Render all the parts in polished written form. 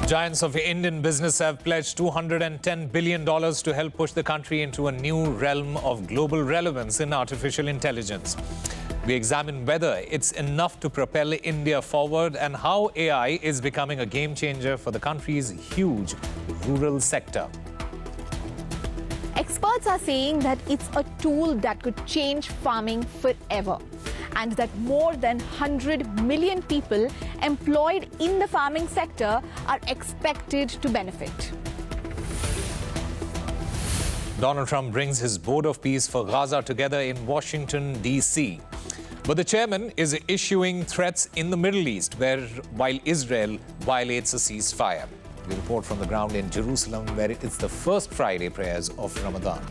Giants of Indian business have pledged $210 billion to help push the country into a new realm of global relevance in artificial intelligence. We examine whether it's enough to propel India forward and how AI is becoming a game changer for the country's huge rural sector. Experts are saying that it's a tool that could change farming forever, and that more than 100 million people employed in the farming sector are expected to benefit. Donald Trump brings his board of peace for Gaza together in Washington, D.C. But the chairman is issuing threats in the Middle East, while Israel violates a ceasefire. We report from the ground in Jerusalem, where it's the first Friday prayers of Ramadan.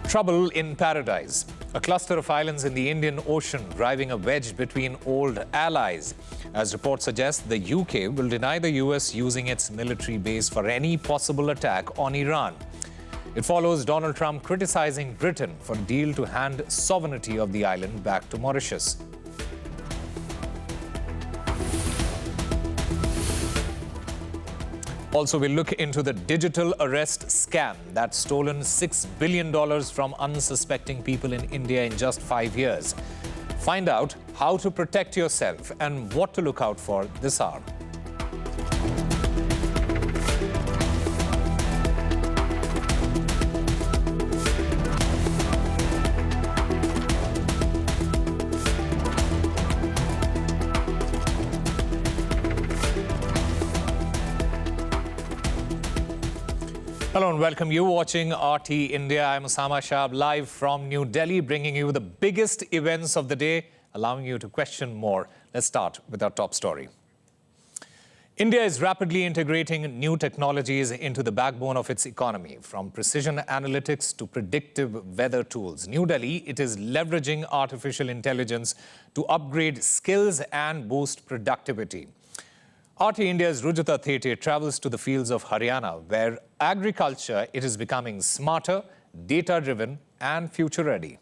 Trouble in paradise. A cluster of islands in the Indian Ocean driving a wedge between old allies. As reports suggest, the UK will deny the US using its military base for any possible attack on Iran. It follows Donald Trump criticizing Britain for a deal to hand sovereignty of the island back to Mauritius. Also, we'll look into the digital arrest scam that's stolen $6 billion from unsuspecting people in India in just 5 years. Find out how to protect yourself and what to look out for this hour. Hello and welcome. You watching RT India. I'm Osama Shah, live from New Delhi, bringing you the biggest events of the day, allowing you to question more. Let's start with our top story. India is rapidly integrating new technologies into the backbone of its economy, from precision analytics to predictive weather tools. New Delhi, it is leveraging artificial intelligence to upgrade skills and boost productivity. RT India's Rujita Thete travels to the fields of Haryana, where agriculture it is becoming smarter, data-driven and future-ready.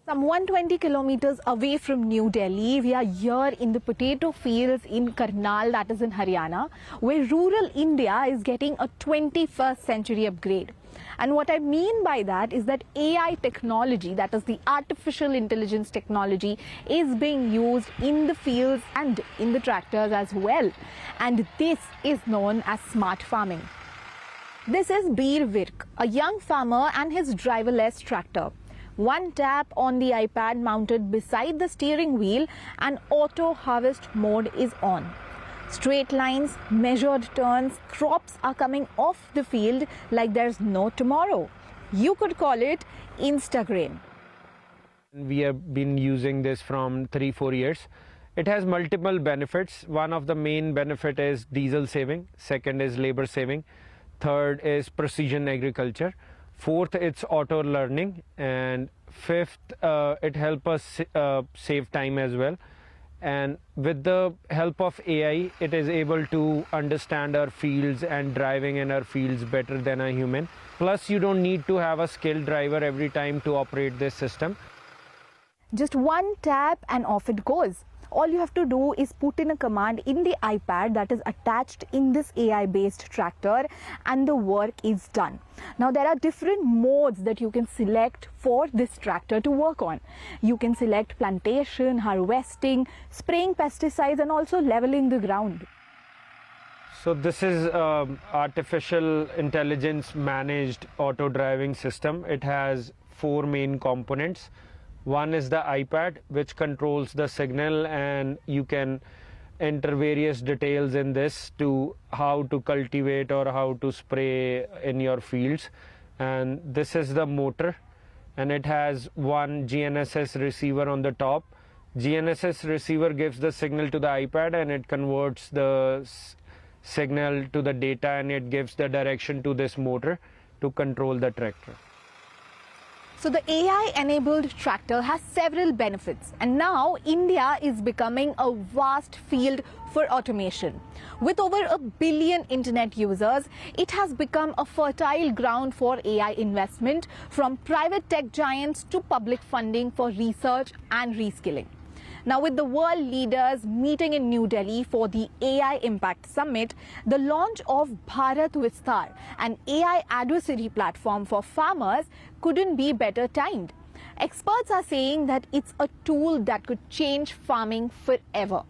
Some 120 kilometers away from New Delhi, we are here in the potato fields in Karnal, that is in Haryana, where rural India is getting a 21st century upgrade. And what I mean by that is that AI technology, that is the artificial intelligence technology, is being used in the fields and in the tractors as well. And this is known as smart farming. This is Bir Virk, a young farmer and his driverless tractor. One tap on the iPad mounted beside the steering wheel and auto harvest mode is on. Straight lines, measured turns, crops are coming off the field like there's no tomorrow. You could call it Instagram. We have been using this from 3-4 years. It has multiple benefits. One of the main benefit is diesel saving. Second is labor saving. Third is precision agriculture. Fourth, it's auto learning. And fifth, it helps us save time as well. And with the help of AI, it is able to understand our fields and driving in our fields better than a human. Plus, you don't need to have a skilled driver every time to operate this system. Just one tap and off it goes. All you have to do is put in a command in the iPad that is attached in this AI-based tractor and the work is done. Now there are different modes that you can select for this tractor to work on. You can select plantation, harvesting, spraying pesticides and also leveling the ground. So this is artificial intelligence managed auto driving system. It has 4 main components. One is the iPad, which controls the signal, and you can enter various details in this to how to cultivate or how to spray in your fields. And this is the motor, and it has one GNSS receiver on the top. GNSS receiver gives the signal to the iPad and it converts the signal to the data, and it gives the direction to this motor to control the tractor. So the AI-enabled tractor has several benefits, and now India is becoming a vast field for automation. With over 1 billion internet users, it has become a fertile ground for AI investment, from private tech giants to public funding for research and reskilling. Now, with the world leaders meeting in New Delhi for the AI Impact Summit, the launch of Bharat Vistar, an AI advisory platform for farmers, couldn't be better timed. Experts are saying that it's a tool that could change farming forever,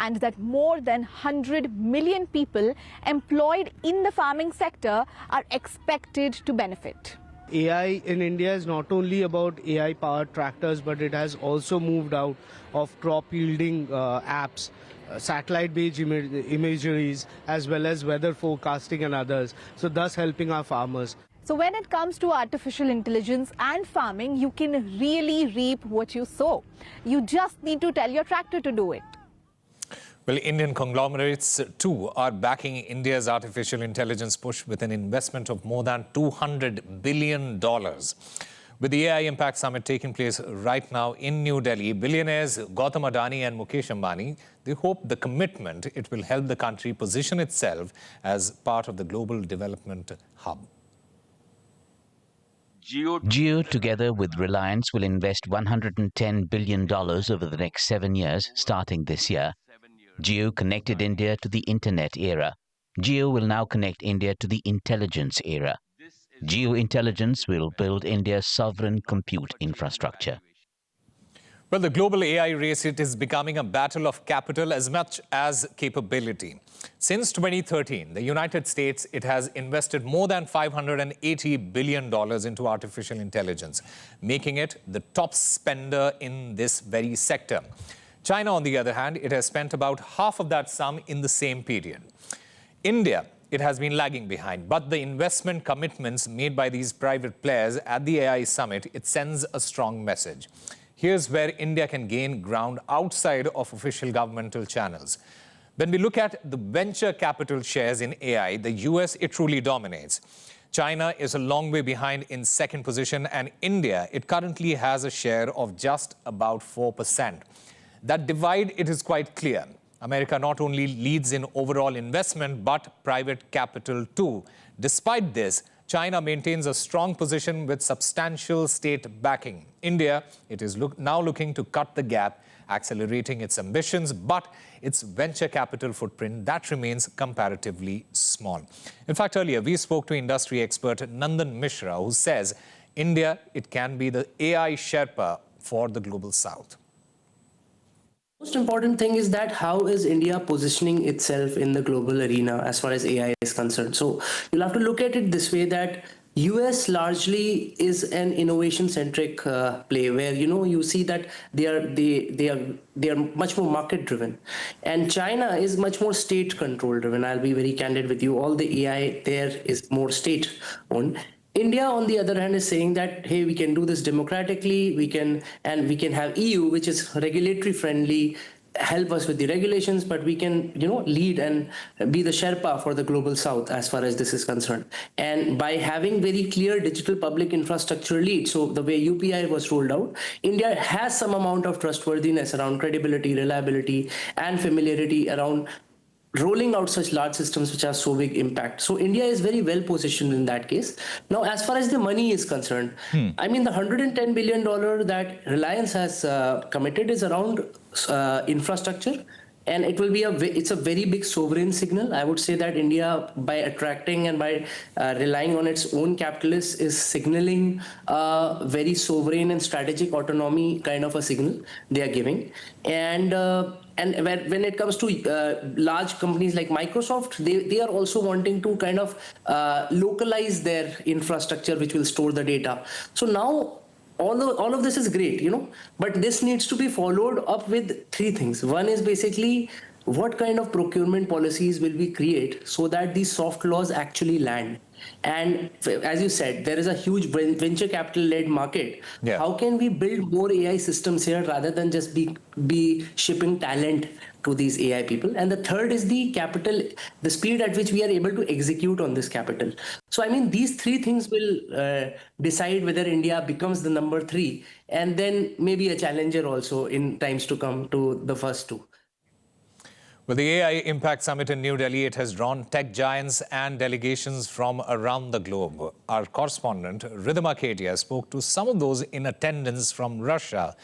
and that more than 100 million people employed in the farming sector are expected to benefit. AI in India is not only about AI-powered tractors, but it has also moved out of crop-yielding apps, satellite-based imageries, as well as weather forecasting and others, so thus helping our farmers. So when it comes to artificial intelligence and farming, you can really reap what you sow. You just need to tell your tractor to do it. Well, Indian conglomerates too are backing India's artificial intelligence push with an investment of more than $200 billion. With the AI Impact Summit taking place right now in New Delhi, billionaires Gautam Adani and Mukesh Ambani, they hope the commitment, it will help the country position itself as part of the global development hub. Geo, together with Reliance, will invest $110 billion over the next 7 years, starting this year. Geo connected India to the internet era. Geo will now connect India to the intelligence era. Geo intelligence will build India's sovereign compute infrastructure. Well, the global AI race, it is becoming a battle of capital as much as capability. Since 2013, the United States, it has invested more than $580 billion into artificial intelligence, making it the top spender in this very sector. China, on the other hand, it has spent about half of that sum in the same period. India, it has been lagging behind, but the investment commitments made by these private players at the AI summit, it sends a strong message. Here's where India can gain ground outside of official governmental channels. When we look at the venture capital shares in AI, the US, it truly dominates. China is a long way behind in second position, and India, it currently has a share of just about 4%. That divide, it is quite clear. America not only leads in overall investment, but private capital too. Despite this, China maintains a strong position with substantial state backing. India, it is now looking to cut the gap, accelerating its ambitions, but its venture capital footprint, that remains comparatively small. In fact, earlier we spoke to industry expert Nandan Mishra, who says India, it can be the AI Sherpa for the global south. Most important thing is that how is India positioning itself in the global arena as far as AI is concerned. So you'll have to look at it this way, that US largely is an innovation centric play where you see that they are much more market driven, and China is much more state control driven. I'll be very candid with you, all the AI there is more state owned. India, on the other hand, is saying that, hey, we can do this democratically, we can have EU, which is regulatory friendly, help us with the regulations, but we can, lead and be the Sherpa for the global south as far as this is concerned. And by having very clear digital public infrastructure lead, so the way UPI was rolled out, India has some amount of trustworthiness around credibility, reliability, and familiarity around rolling out such large systems which have so big impact. So India is very well positioned in that case. Now, as far as the money is concerned, I mean, the $110 billion that Reliance has committed is around infrastructure. And it will be it's a very big sovereign signal. I would say that India, by attracting and by relying on its own capitalists, is signaling very sovereign and strategic autonomy kind of a signal they are giving. And when it comes to large companies like Microsoft, they are also wanting to kind of localize their infrastructure, which will store the data. So now, all of this is great, but this needs to be followed up with three things. One is basically what kind of procurement policies will we create so that these soft laws actually land. And as you said, there is a huge venture capital-led market. Yeah. How can we build more AI systems here rather than just be shipping talent to these AI people? And the third is the capital, the speed at which we are able to execute on this capital. So, I mean, these three things will decide whether India becomes the number 3 and then maybe a challenger also in times to come to the first two. With the AI Impact Summit in New Delhi, it has drawn tech giants and delegations from around the globe. Our correspondent, Ridhima Kedia, spoke to some of those in attendance from Russia.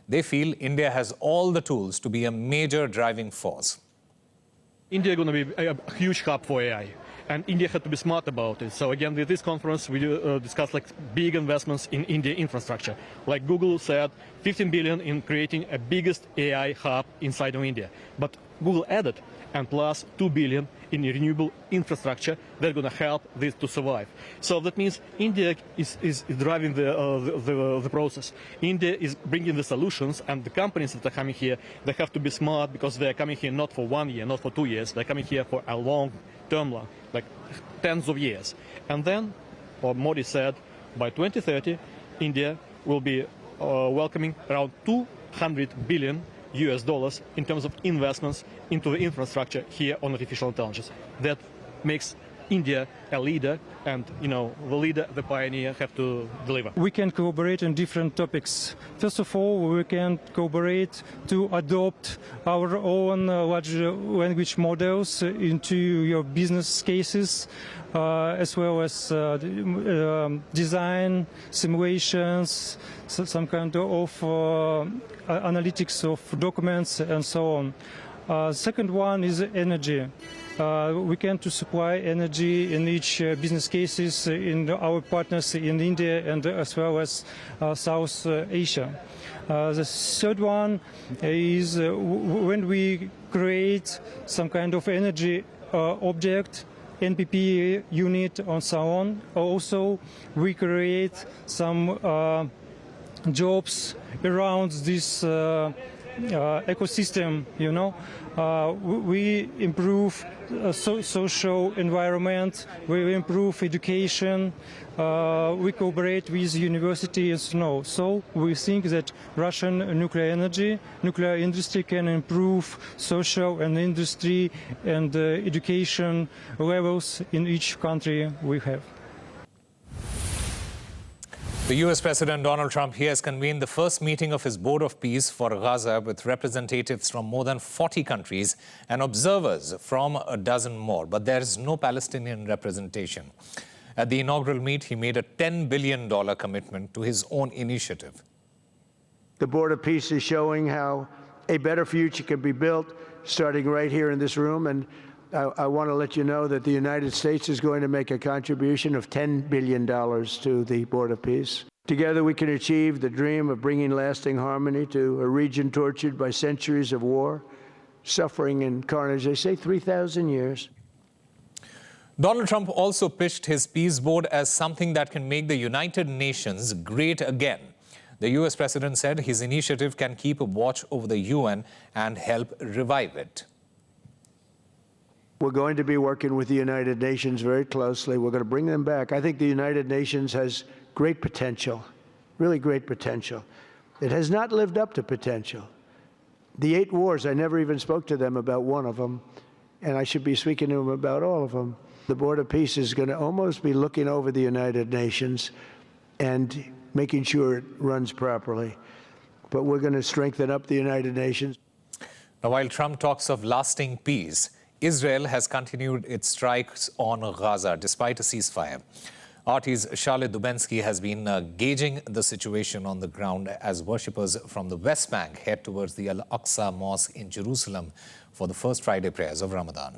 They feel India has all the tools to be a major driving force. India is going to be a huge hub for AI, and India had to be smart about it. So again, with this conference, we discussed like big investments in India infrastructure. Like Google said, 15 billion in creating a biggest AI hub inside of India. But Google added, and plus 2 billion in renewable infrastructure that's going to help this to survive. So that means India is driving the process. India is bringing the solutions, and the companies that are coming here, they have to be smart because they are coming here not for 1 year, not for 2 years. They're coming here for a long term, like tens of years. And then, what Modi said, by 2030, India will be welcoming around 200 billion US dollars in terms of investments into the infrastructure here on artificial intelligence. That makes India a leader, and the leader, the pioneer, have to deliver. We can cooperate on different topics. First of all, we can cooperate to adopt our own large language models into your business cases, as well as design, simulations, some kind of analytics of documents, and so on. Second one is energy. We can to supply energy in each business cases in our partners in India and as well as South Asia. The third one is when we create some kind of energy object, NPP unit and so on. Also, we create some jobs around this ecosystem, we improve social environment, we improve education, we cooperate with universities. So we think that Russian nuclear industry can improve social and industry and education levels in each country we have. The US President Donald Trump here has convened the first meeting of his Board of Peace for Gaza with representatives from more than 40 countries and observers from a dozen more. But there is no Palestinian representation. At the inaugural meet, he made a $10 billion commitment to his own initiative. The Board of Peace is showing how a better future can be built, starting right here in this room. And I want to let you know that the United States is going to make a contribution of $10 billion to the Board of Peace. Together we can achieve the dream of bringing lasting harmony to a region tortured by centuries of war, suffering and carnage. They say 3,000 years. Donald Trump also pitched his peace board as something that can make the United Nations great again. The US president said his initiative can keep a watch over the UN and help revive it. We're going to be working with the United Nations very closely. We're going to bring them back. I think the United Nations has great potential, really great potential. It has not lived up to potential. The 8 wars, I never even spoke to them about one of them, and I should be speaking to them about all of them. The Board of Peace is going to almost be looking over the United Nations and making sure it runs properly. But we're going to strengthen up the United Nations. Now, while Trump talks of lasting peace, Israel has continued its strikes on Gaza despite a ceasefire. RT's Charlotte Dubensky has been gauging the situation on the ground as worshippers from the West Bank head towards the Al-Aqsa Mosque in Jerusalem for the first Friday prayers of Ramadan.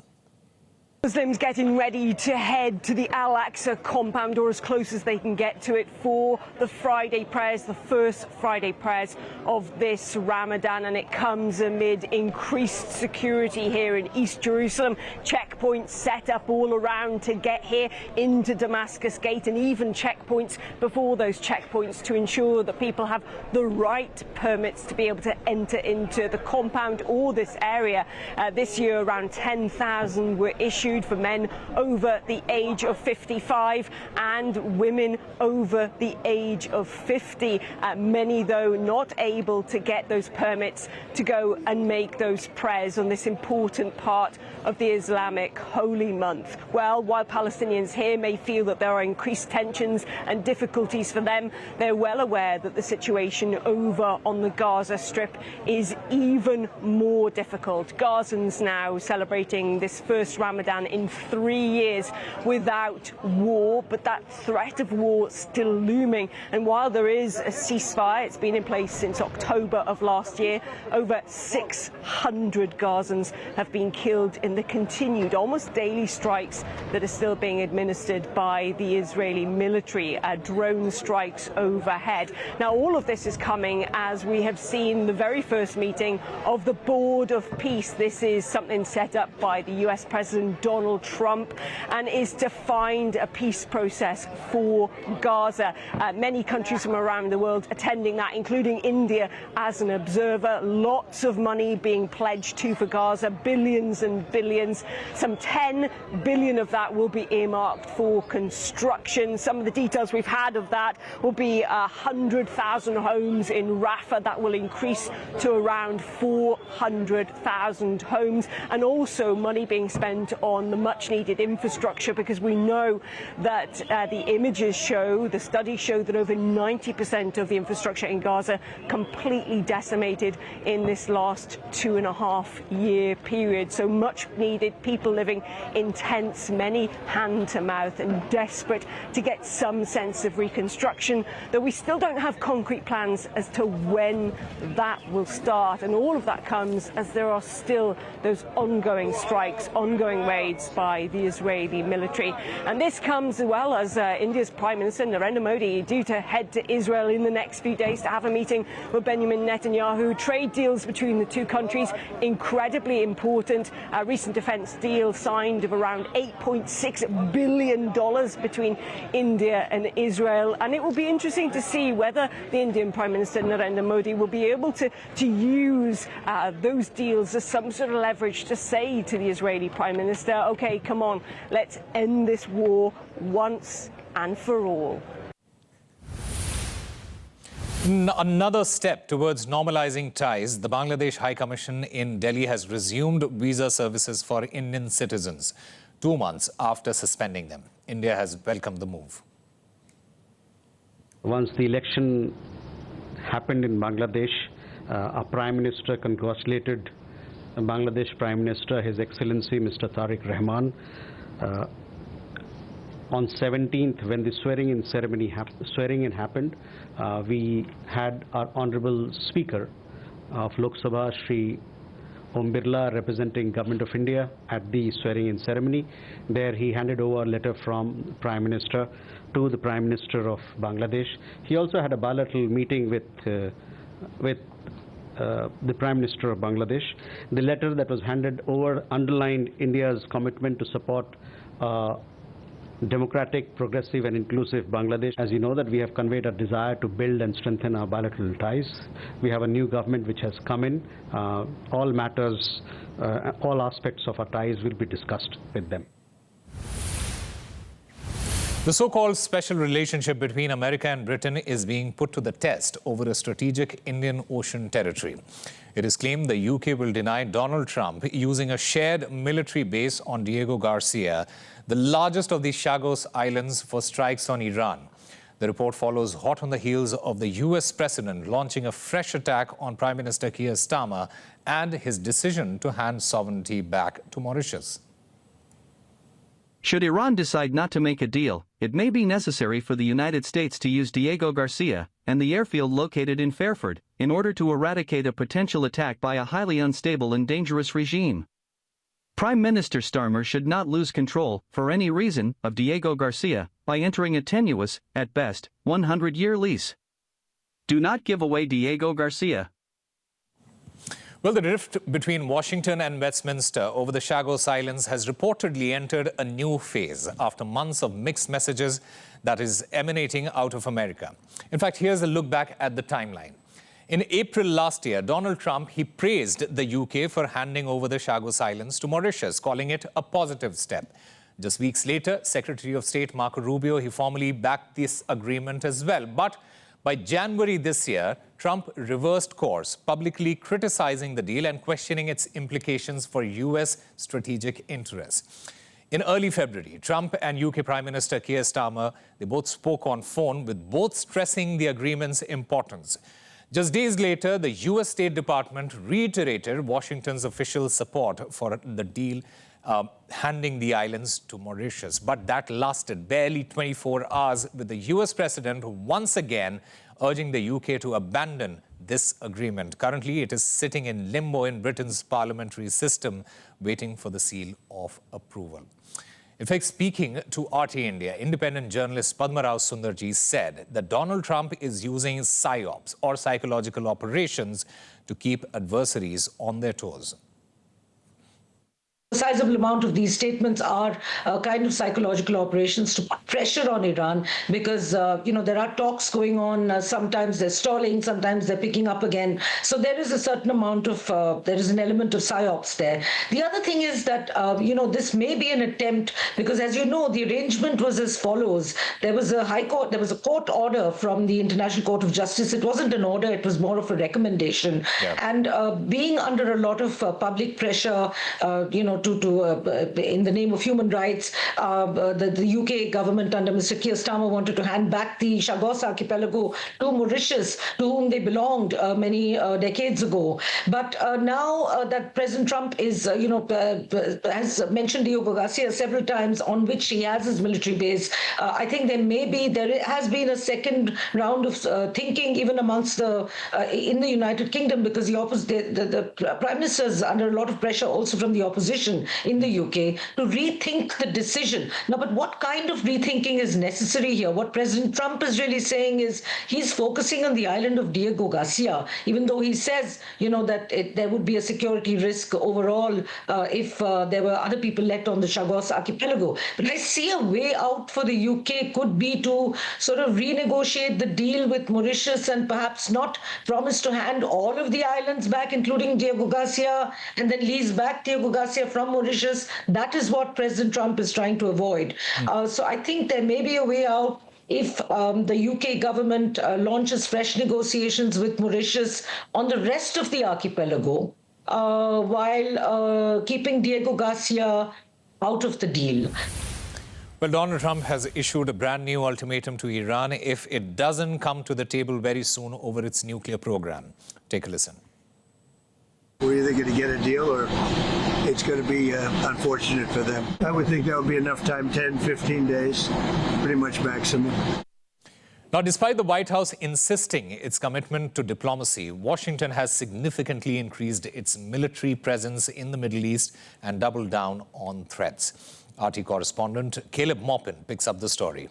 Muslims getting ready to head to the Al-Aqsa compound, or as close as they can get to it, for the Friday prayers, the first Friday prayers of this Ramadan, and it comes amid increased security here in East Jerusalem. Checkpoints set up all around to get here into Damascus Gate, and even checkpoints before those checkpoints to ensure that people have the right permits to be able to enter into the compound or this area. This year, around 10,000 were issued for men over the age of 55 and women over the age of 50. Many, though, not able to get those permits to go and make those prayers on this important part of the Islamic holy month. Well, while Palestinians here may feel that there are increased tensions and difficulties for them, they're well aware that the situation over on the Gaza Strip is even more difficult. Gazans now celebrating this first Ramadan in 3 years without war, but that threat of war still looming. And while there is a ceasefire, it's been in place since October of last year, over 600 Gazans have been killed in the continued, almost daily strikes that are still being administered by the Israeli military, drone strikes overhead. Now, all of this is coming as we have seen the very first meeting of the Board of Peace. This is something set up by the US President Donald Trump and is to find a peace process for Gaza. Many countries from around the world attending that, including India as an observer. Lots of money being pledged for Gaza, billions and billions. Some 10 billion of that will be earmarked for construction. Some of the details we've had of that will be 100,000 homes in Rafah. That will increase to around 400,000 homes, and also money being spent on the much needed infrastructure, because we know that the images show, the studies show that over 90% of the infrastructure in Gaza completely decimated in this last 2.5-year period. So much needed, people living in tents, many hand to mouth, and desperate to get some sense of reconstruction, though we still don't have concrete plans as to when that will start. And all of that comes as there are still those ongoing strikes, ongoing raids by the Israeli military. And this comes as well as India's Prime Minister Narendra Modi due to head to Israel in the next few days to have a meeting with Benjamin Netanyahu. Trade deals between the two countries, incredibly important. A recent defense deal signed of around $8.6 billion between India and Israel. And it will be interesting to see whether the Indian Prime Minister Narendra Modi will be able to use those deals as some sort of leverage to say to the Israeli Prime Minister, okay, come on, let's end this war once and for all. Another step towards normalizing ties, the Bangladesh High Commission in Delhi has resumed visa services for Indian citizens 2 months after suspending them. India has welcomed the move. Once the election happened in Bangladesh, our Prime Minister congratulated Bangladesh Prime Minister, His Excellency Mr. Tariq Rahman. On 17th, when the swearing-in happened, we had our Honourable Speaker of Lok Sabha, Shri Om Birla, representing Government of India at the swearing-in ceremony. There he handed over a letter from Prime Minister to the Prime Minister of Bangladesh. He also had a bilateral meeting with the Prime Minister of Bangladesh. The letter that was handed over underlined India's commitment to support democratic, progressive and inclusive Bangladesh. As you know, that we have conveyed a desire to build and strengthen our bilateral ties. We have a new government which has come in. All matters, all aspects of our ties will be discussed with them. The so-called special relationship between America and Britain is being put to the test over a strategic Indian Ocean territory. It is claimed the UK will deny Donald Trump using a shared military base on Diego Garcia, the largest of the Chagos Islands, for strikes on Iran. The report follows hot on the heels of the US president launching a fresh attack on Prime Minister Keir Starmer and his decision to hand sovereignty back to Mauritius. Should Iran decide not to make a deal, it may be necessary for the United States to use Diego Garcia and the airfield located in Fairford in order to eradicate a potential attack by a highly unstable and dangerous regime. Prime Minister Starmer should not lose control, for any reason, of Diego Garcia by entering a tenuous, at best, 100-year lease. Do not give away Diego Garcia. Well, the rift between Washington and Westminster over the Chagos Islands has reportedly entered a new phase after months of mixed messages that is emanating out of America. In fact, here's a look back at the timeline. In April last year, Donald Trump, he praised the UK for handing over the Chagos Islands to Mauritius, calling it a positive step. Just weeks later, Secretary of State Marco Rubio, he formally backed this agreement as well. But By January this year, Trump reversed course, publicly criticizing the deal and questioning its implications for U.S. strategic interests. In early February, Trump and UK Prime Minister Keir Starmer, they both spoke on phone, with both stressing the agreement's importance. Just days later, the U.S. State Department reiterated Washington's official support for the deal, handing the islands to Mauritius. But that lasted barely 24 hours, with the U.S. President once again urging the UK to abandon this agreement. Currently, it is sitting in limbo in Britain's parliamentary system, waiting for the seal of approval. In fact, speaking to RT India, independent journalist Padma Rao Sundarji said that Donald Trump is using psyops, or psychological operations, to keep adversaries on their toes. A sizable amount of these statements are kind of psychological operations to put pressure on Iran, because there are talks going on. Sometimes they're stalling, sometimes they're picking up again. So there is a certain amount of there is an element of psyops there. The other thing is that this may be an attempt, because as you know, the arrangement was as follows. There was a court order from the International Court of Justice. It wasn't an order, it was more of a recommendation. Yeah. And being under a lot of public pressure, in the name of human rights, the UK government under Mr. Keir Starmer wanted to hand back the Chagos archipelago to Mauritius, to whom they belonged many decades ago. But now that President Trump is, has mentioned Diogo Garcia several times, on which he has his military base, I think there has been a second round of thinking even amongst in the United Kingdom, because the Prime Minister is under a lot of pressure also from the opposition in the UK to rethink the decision. Now, but what kind of rethinking is necessary here? What President Trump is really saying is he's focusing on the island of Diego Garcia, even though he says, that there would be a security risk overall if there were other people left on the Chagos archipelago. But I see a way out for the UK could be to sort of renegotiate the deal with Mauritius and perhaps not promise to hand all of the islands back, including Diego Garcia, and then lease back Diego Garcia from Mauritius. That is what President Trump is trying to avoid. So I think there may be a way out if the UK government launches fresh negotiations with Mauritius on the rest of the archipelago, while keeping Diego Garcia out of the deal. Well, Donald Trump has issued a brand new ultimatum to Iran if it doesn't come to the table very soon over its nuclear program. Take a listen. We're either going to get a deal or it's going to be unfortunate for them. I would think that would be enough time, 10, 15 days, pretty much maximum. Now, despite the White House insisting its commitment to diplomacy, Washington has significantly increased its military presence in the Middle East and doubled down on threats. RT correspondent Caleb Maupin picks up the story.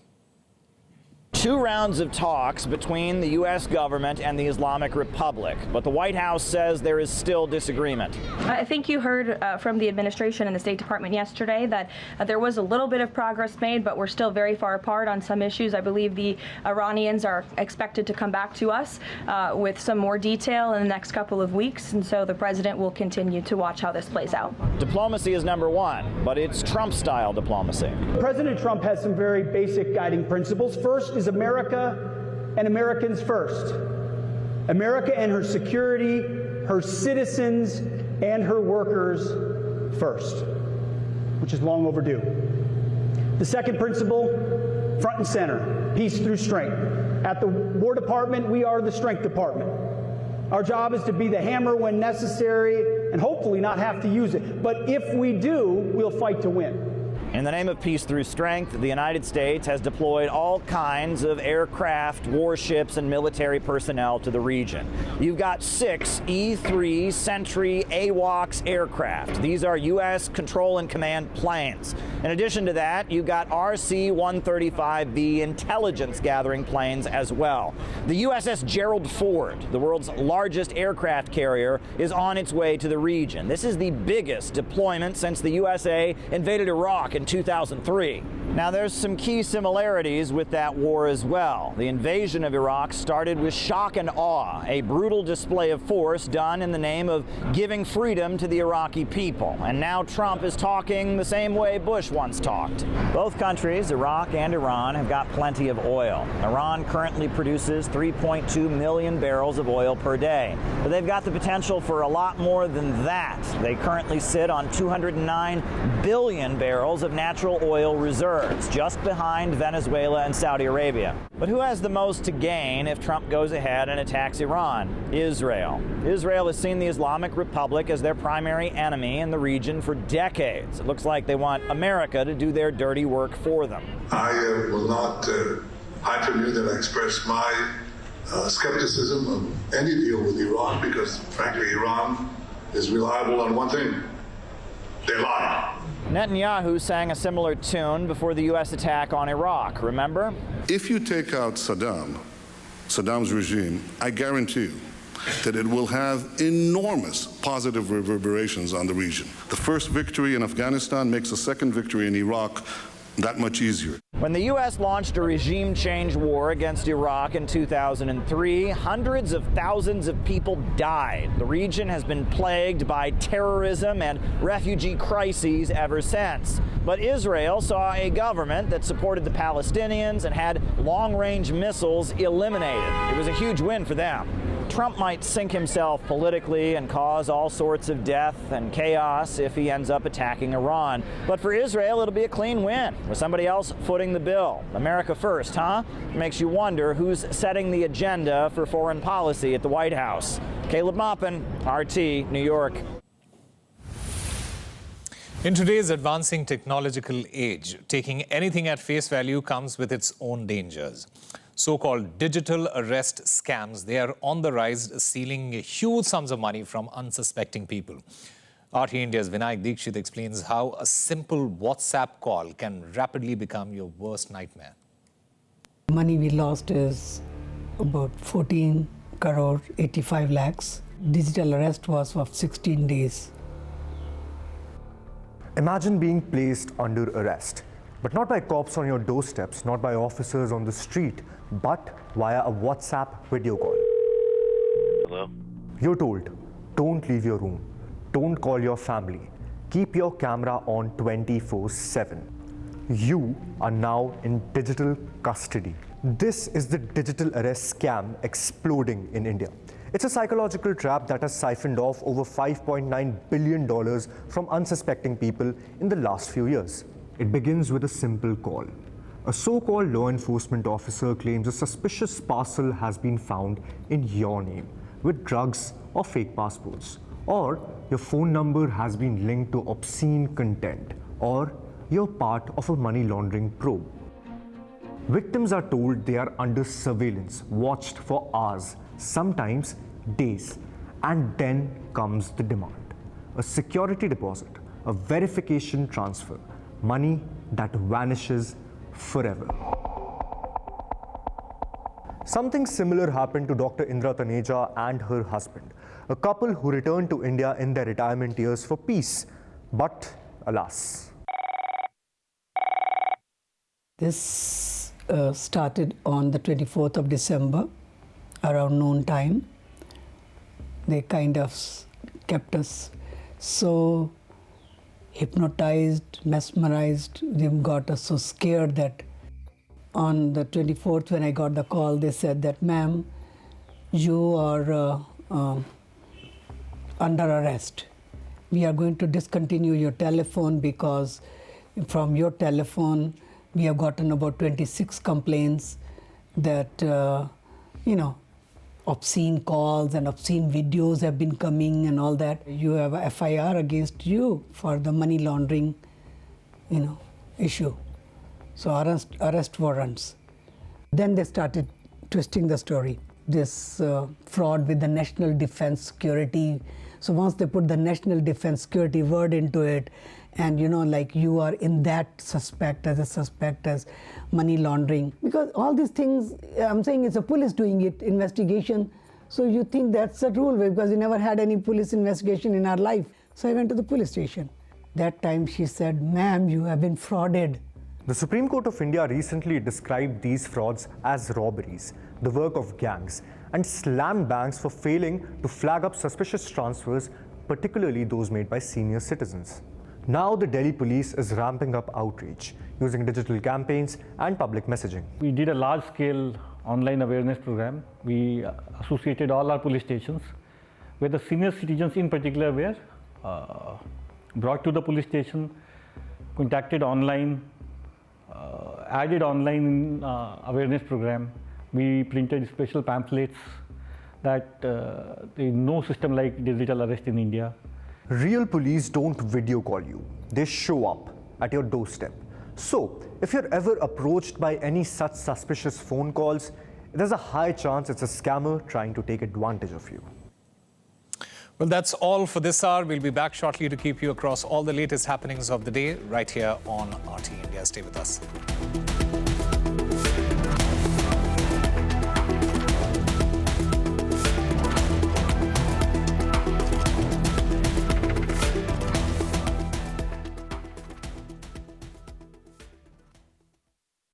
2 rounds of talks between the U.S. government and the Islamic Republic, but the White House says there is still disagreement. I think you heard from the administration and the State Department yesterday that there was a little bit of progress made, but we're still very far apart on some issues. I believe the Iranians are expected to come back to us with some more detail in the next couple of weeks, and so the president will continue to watch how this plays out. Diplomacy is number one, but it's Trump-style diplomacy. President Trump has some very basic guiding principles. First is America and Americans first. America and her security, her citizens, and her workers first, which is long overdue. The second principle, front and center, peace through strength. At the War Department, we are the Strength Department. Our job is to be the hammer when necessary and hopefully not have to use it. But if we do, we'll fight to win. In the name of peace through strength, the United States has deployed all kinds of aircraft, warships, and military personnel to the region. You've got 6 E-3 Sentry AWACS aircraft. These are U.S. control and command planes. In addition to that, you've got RC-135B intelligence gathering planes as well. The USS Gerald Ford, the world's largest aircraft carrier, is on its way to the region. This is the biggest deployment since the USA invaded Iraq in 2003. Now, there's some key similarities with that war as well. The invasion of Iraq started with shock and awe, a brutal display of force done in the name of giving freedom to the Iraqi people. And now Trump is talking the same way Bush once talked. Both countries, Iraq and Iran, have got plenty of oil. Iran currently produces 3.2 million barrels of oil per day, but they've got the potential for a lot more than that. They currently sit on 209 billion barrels of natural oil reserves, just behind Venezuela and Saudi Arabia. But who has the most to gain if Trump goes ahead and attacks Iran? Israel. Israel has seen the Islamic Republic as their primary enemy in the region for decades. It looks like they want America to do their dirty work for them. I will not hide from you that I express my skepticism of any deal with Iran because, frankly, Iran is reliable on one thing: they lie. Netanyahu sang a similar tune before the U.S. attack on Iraq, remember? If you take out Saddam's regime, I guarantee you that it will have enormous positive reverberations on the region. The first victory in Afghanistan makes a second victory in Iraq that much easier. When the U.S. launched a regime change war against Iraq in 2003, hundreds of thousands of people died. The region has been plagued by terrorism and refugee crises ever since. But Israel saw a government that supported the Palestinians and had long-range missiles eliminated. It was a huge win for them. Trump might sink himself politically and cause all sorts of death and chaos if he ends up attacking Iran. But for Israel, it'll be a clean win, with somebody else footing the bill. America first, huh? Makes you wonder who's setting the agenda for foreign policy at the White House. Caleb Maupin, RT, New York. In today's advancing technological age, taking anything at face value comes with its own dangers. So-called digital arrest scams, they are on the rise, stealing huge sums of money from unsuspecting people. RT India's Vinayak Dikshit explains how a simple WhatsApp call can rapidly become your worst nightmare. Money we lost is about 14 crore 85 lakhs. Digital arrest was of 16 days. Imagine being placed under arrest, but not by cops on your doorsteps, not by officers on the street, but via a WhatsApp video call. Hello? You're told, don't leave your room, don't call your family, keep your camera on 24/7. You are now in digital custody. This is the digital arrest scam exploding in India. It's a psychological trap that has siphoned off over $5.9 billion from unsuspecting people in the last few years. It begins with a simple call. A so-called law enforcement officer claims a suspicious parcel has been found in your name with drugs or fake passports, or your phone number has been linked to obscene content, or you're part of a money laundering probe. Victims are told they are under surveillance, watched for hours, sometimes days, and then comes the demand. A security deposit, a verification transfer, money that vanishes forever. Something similar happened to Dr. Indra Taneja and her husband, a couple who returned to India in their retirement years for peace. But alas. This started on the 24th of December, around noon time. They kind of kept us so hypnotized, mesmerized. They got us so scared that on the 24th, when I got the call, they said that, ma'am, you are under arrest. We are going to discontinue your telephone because from your telephone, we have gotten about 26 complaints that, obscene calls and obscene videos have been coming and all that. You have a FIR against you for the money laundering, issue. So arrest warrants. Then they started twisting the story. This fraud with the national defense security. So once they put the national defense security word into it, and you are in that suspect as money laundering. Because all these things, I'm saying it's a police doing it, investigation. So you think that's the rule, because we never had any police investigation in our life. So I went to the police station. That time she said, "Ma'am, you have been frauded." The Supreme Court of India recently described these frauds as robberies, the work of gangs, and slammed banks for failing to flag up suspicious transfers, particularly those made by senior citizens. Now the Delhi police is ramping up outreach, using digital campaigns and public messaging. We did a large-scale online awareness program. We associated all our police stations, where the senior citizens in particular were brought to the police station, contacted online, added online awareness program. We printed special pamphlets that there is no system like digital arrest in India. Real police don't video call you. They show up at your doorstep. So, if you're ever approached by any such suspicious phone calls, there's a high chance it's a scammer trying to take advantage of you. Well, that's all for this hour. We'll be back shortly to keep you across all the latest happenings of the day right here on RT India. Stay with us.